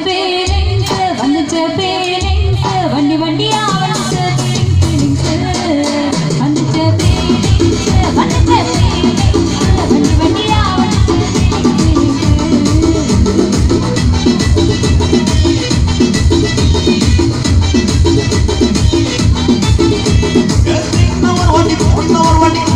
feelings, வந்துச்ச feelings, வண்டி வண்டியா வந்துச்ச feelings, வந்துச்ச feelings, வந்துச்ச feelings, வண்டி வண்டியா வந்துச்ச feelings. ஒரு வண்டி